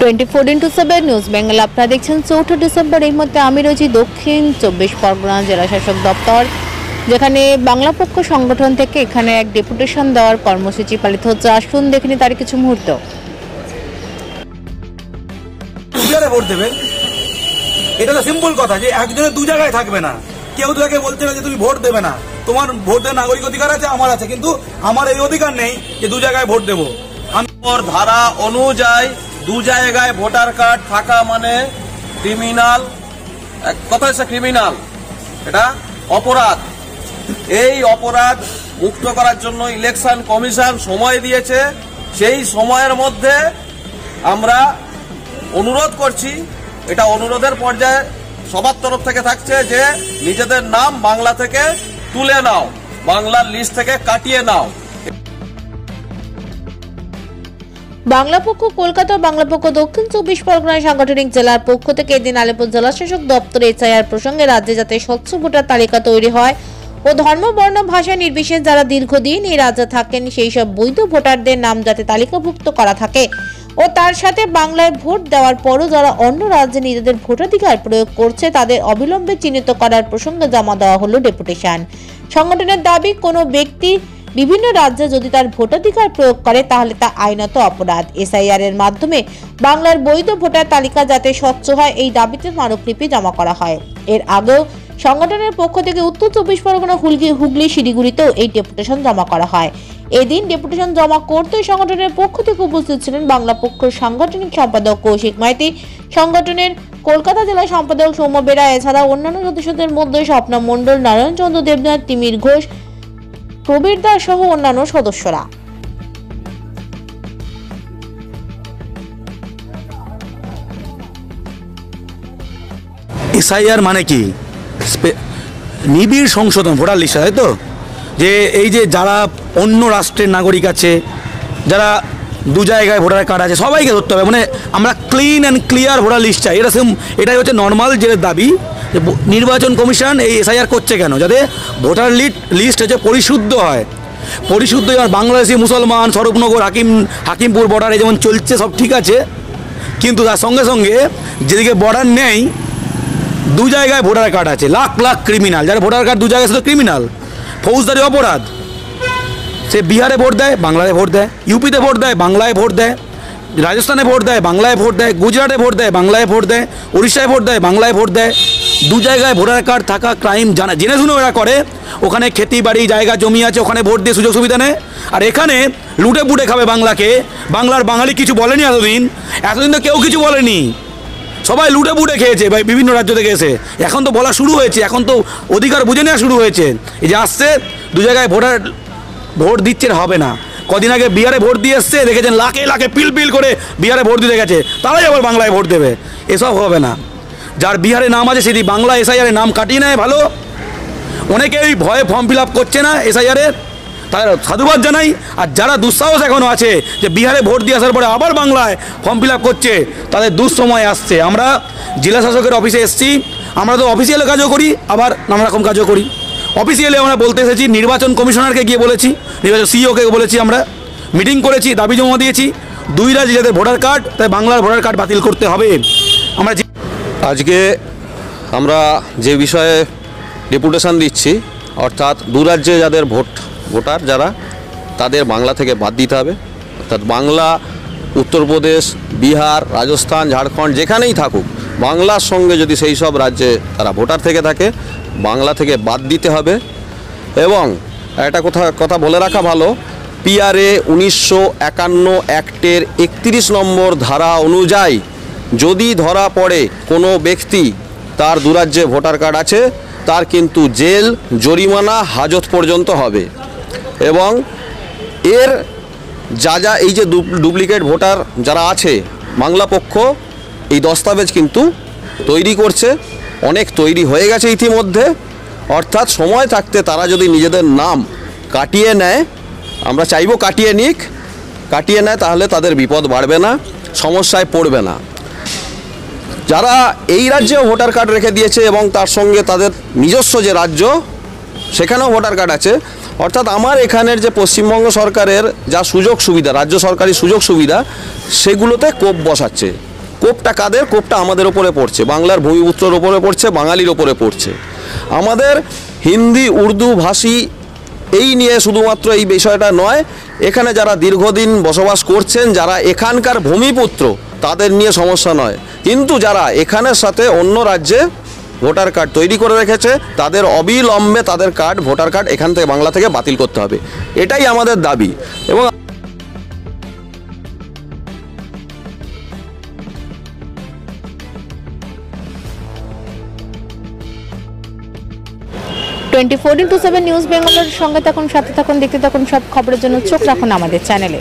24x7 news Bengal আপনারা দেখছেন 4 December. এই মুহূর্তে আমি রয়েছি দক্ষিণ 24 পরগনা জেলা শাসক দপ্তর, যেখানে বাংলা পক্ষ সংগঠন থেকে এখানে এক ডেপুটেশন দেওয়ার কর্মসূচি পালিত হচ্ছে। আসুন দেখিনি তার কিছু মুহূর্ত। ভোট দেবে, এটা তো সিম্পল কথা যে একজনের দু জায়গায় থাকবে না। কেউ তোকে বলছে না যে তুমি ভোট দেবে না, তোমার ভোট দেওয়ার নাগরিক অধিকার আছে, আমার আছে, কিন্তু আমার এই অধিকার নেই যে দু জায়গায় ভোট দেবো। ধারা অনুযায়ী দু জায়গায় ভোটার কার্ড থাকা মানে ক্রিমিনাল, কথা হচ্ছে ক্রিমিনাল, এটা অপরাধ। এই অপরাধ মুক্ত করার জন্য ইলেকশন কমিশন সময় দিয়েছে। সেই সময়ের মধ্যে আমরা অনুরোধ করছি, এটা অনুরোধের পর্যায়ে সবার তরফ থেকে থাকছে যে নিজেদের নাম বাংলা থেকে তুলে নাও, বাংলার লিস্ট থেকে কাটিয়ে নাও। বাংলা পক্ষ কলকাতা, বাংলা পক্ষ দক্ষিণ 24 পরগনা সাংগঠনিক জেলার পক্ষ থেকে এদিন আলিপুর জেলা শাসক দপ্তরে এসআইআর প্রসঙ্গে রাজ্যে যাতে স্বচ্ছ ভোটার তালিকা তৈরি হয় ও ধর্ম, বর্ণ, ভাষা নির্বিশেষে যারা দীর্ঘদিন এই রাজ্যে থাকেন সেই সব বৈধ ভোটারদের নাম যাতে তালিকাভুক্ত করা থাকে ও তার সাথে বাংলায় ভোট দেওয়ার পরও যারা অন্য রাজ্যে নিজেদের ভোটাধিকার প্রয়োগ করছে তাদের অবিলম্বে চিহ্নিত করার প্রসঙ্গে জমা দেওয়া হলো ডেপুটেশন। সংগঠনের দাবি, কোনো ব্যক্তি বিভিন্ন রাজ্যে যদি তার ভোটাধিকার প্রয়োগ করে তাহলে তা আইনত অপরাধ। এসআইআর এর মাধ্যমে বাংলার বৈধ ভোটার তালিকা যাতে স্বচ্ছ হয় এই দাবিতে স্মারকলিপি জমা করা হয়। এর আগেও সংগঠনের পক্ষ থেকে উত্তর 24 পরগনা, হুগলি, শিলিগুড়িতেও এই ডেপুটেশন জমা করা হয়। এদিন ডেপুটেশন জমা করতে সংগঠনের পক্ষ থেকে উপস্থিত ছিলেন বাংলা পক্ষের সাংগঠনিক সম্পাদক কৌশিক মাইতি, সংগঠনের কলকাতা জেলা সম্পাদক সৌম্য বেরা, এছাড়া অন্যান্য সদস্যদের মধ্যে স্বপ্না মণ্ডল, নারায়ণ চন্দ্র দেবনাথ, তিমির ঘোষ, প্রবীর দাস সহ অন্যান্য সদস্যরা। এসআইআর মানে কি? নিবিড় সংশোধন ভোটার লিস্ট, তাই তো? যে এই যে যারা অন্য রাষ্ট্রের নাগরিক আছে, যারা দু জায়গায় ভোটার কার্ড আছে, সবাইকে ধরতে হবে। মানে আমরা clean and clear voter list চাই। এটাই হচ্ছে নর্মাল যে দাবি। নির্বাচন কমিশন এই এসআইআর করছে কেন? যাতে ভোটার লিস্ট হচ্ছে পরিশুদ্ধ হয়। পরিশুদ্ধ, যেমন বাংলাদেশি, মুসলমান, স্বরূপনগর, হাকিমপুর বর্ডারে যেমন চলছে সব ঠিক আছে, কিন্তু তার সঙ্গে সঙ্গে যেদিকে বর্ডার নেই দু জায়গায় ভোটার কার্ড আছে, লাখ লাখ ক্রিমিনাল, যারা ভোটার কার্ড দু জায়গায় শুধু ক্রিমিনাল, ফৌজদারি অপরাধ। সে বিহারে ভোট দেয়, বাংলায় ভোট দেয়, ইউপিতে ভোট দেয়, বাংলায় ভোট দেয়, রাজস্থানে ভোট দেয়, বাংলায় ভোট দেয়, গুজরাটে ভোট দেয়, বাংলায় ভোট দেয়, উড়িষ্যায় ভোট দেয়, বাংলায় ভোট দেয়। দু জায়গায় ভোটার কার্ড থাকা ক্রাইম জেনে শুনেও এরা করে। ওখানে খেতি বাড়ি, জায়গা জমি আছে, ওখানে ভোট দিয়ে সুযোগ সুবিধা নেয়, আর এখানে লুটে পুটে খাবে বাংলাকে। বাংলার বাঙালি কিছু বলেনি এতদিন তো কেউ কিছু বলেনি, সবাই লুটে পুটে খেয়েছে ভাই বিভিন্ন রাজ্য থেকে এসে। এখন তো বলা শুরু হয়েছে, এখন তো অধিকার বুঝে নেওয়া শুরু হয়েছে। এই যে আসছে দু জায়গায় ভোট দিচ্ছে, হবে না। কদিন আগে বিহারে ভোট দিয়ে এসছে, দেখেছেন লাখে লাখে পিল করে বিহারে ভোট দিতে গেছে, তারাই আবার বাংলায় ভোট দেবে। এসব হবে না। যার বিহারে নাম আছে সেটি বাংলা এসআইআরে নাম কাটিয়ে নেয়, ভালো। অনেকেই ভয়ে ফর্ম ফিল আপ করছে না এসআইআরের, তার সাধুবাদ জানাই। আর যারা দুঃসাহস এখনও আছে যে বিহারে ভোট দিয়ে আসার পরে আবার বাংলায় ফর্ম ফিল আপ করছে, তাদের দুঃসময় আসছে। আমরা জেলা শাসকের অফিসে এসেছি, আমরা তো অফিসিয়াল কাজও করি, আবার নানা রকম কাজও করি। অফিসিয়ালি আমরা বলতে এসেছি, নির্বাচন কমিশনারকে গিয়ে বলেছি, নির্বাচন সিইওকে বলেছি, আমরা মিটিং করেছি, দাবি জমা দিয়েছি। দুই রাজ্যে যাদের ভোটার কার্ড, তাই বাংলার ভোটার কার্ড বাতিল করতে হবে। আজকে আমরা যে বিষয়ে ডেপুটেশন দিচ্ছি, অর্থাৎ দু রাজ্যে যাদের ভোটার যারা, তাদের বাংলা থেকে বাদ দিতে হবে। অর্থাৎ বাংলা, উত্তরপ্রদেশ, বিহার, রাজস্থান, ঝাড়খণ্ড যেখানেই থাকুক, বাংলার সঙ্গে যদি সেই সব রাজ্যে তারা ভোটার থেকে থাকে, বাংলা থেকে বাদ দিতে হবে। এবং একটা কথা বলে রাখা ভালো, পিআরএ 1951 অ্যাক্টের 31 নম্বর ধারা অনুযায়ী যদি ধরা পড়ে কোনো ব্যক্তি তার দু রাজ্যে ভোটার কার্ড আছে, তার কিন্তু জেল, জরিমানা, হাজত পর্যন্ত হবে। এবং এর যা এই যে ডুপ্লিকেট ভোটার যারা আছে, বাংলা পক্ষ এই দস্তাবেজ কিন্তু তৈরি করছে, অনেক তৈরি হয়ে গেছে ইতিমধ্যে। অর্থাৎ সময় থাকতে তারা যদি নিজেদের নাম কাটিয়ে নেয়, আমরা চাইবো কাটিয়ে নিক, কাটিয়ে নেয়, তাহলে তাদের বিপদ বাড়বে না, সমস্যায় পড়বে না। যারা এই রাজ্যেও ভোটার কার্ড রেখে দিয়েছে এবং তার সঙ্গে তাদের নিজস্ব যে রাজ্য সেখানেও ভোটার কার্ড আছে, অর্থাৎ আমার এখানের যে পশ্চিমবঙ্গ সরকারের যা সুযোগ সুবিধা, রাজ্য সরকারি সুযোগ সুবিধা, সেগুলোতে কোপ বসাচ্ছে। কোপটা কাদের? কোপটা আমাদের ওপরে পড়ছে, বাংলার ভূমিপুত্রের ওপরে পড়ছে, বাঙালির ওপরে পড়ছে। আমাদের হিন্দি উর্দু ভাষী এই নিয়ে শুধুমাত্র এই বিষয়টা নয়, এখানে যারা দীর্ঘদিন বসবাস করছেন, যারা এখানকার ভূমিপুত্র, তাদের নিয়ে সমস্যা নয়, কিন্তু যারা এখানের সাথে অন্য রাজ্যে ভোটার কার্ড তৈরি করে রেখেছে, তাদের অবিলম্বে তাদের কার্ড, ভোটার কার্ড এখান থেকে, বাংলা থেকে বাতিল করতে হবে। এটাই আমাদের দাবি। এবং 24x7 নিউজ বেঙ্গলের সঙ্গে থাকুন, সাথে থাকুন, দেখতে থাকুন সব খবরের জন্য চোখ রাখুন আমাদের চ্যানেলে।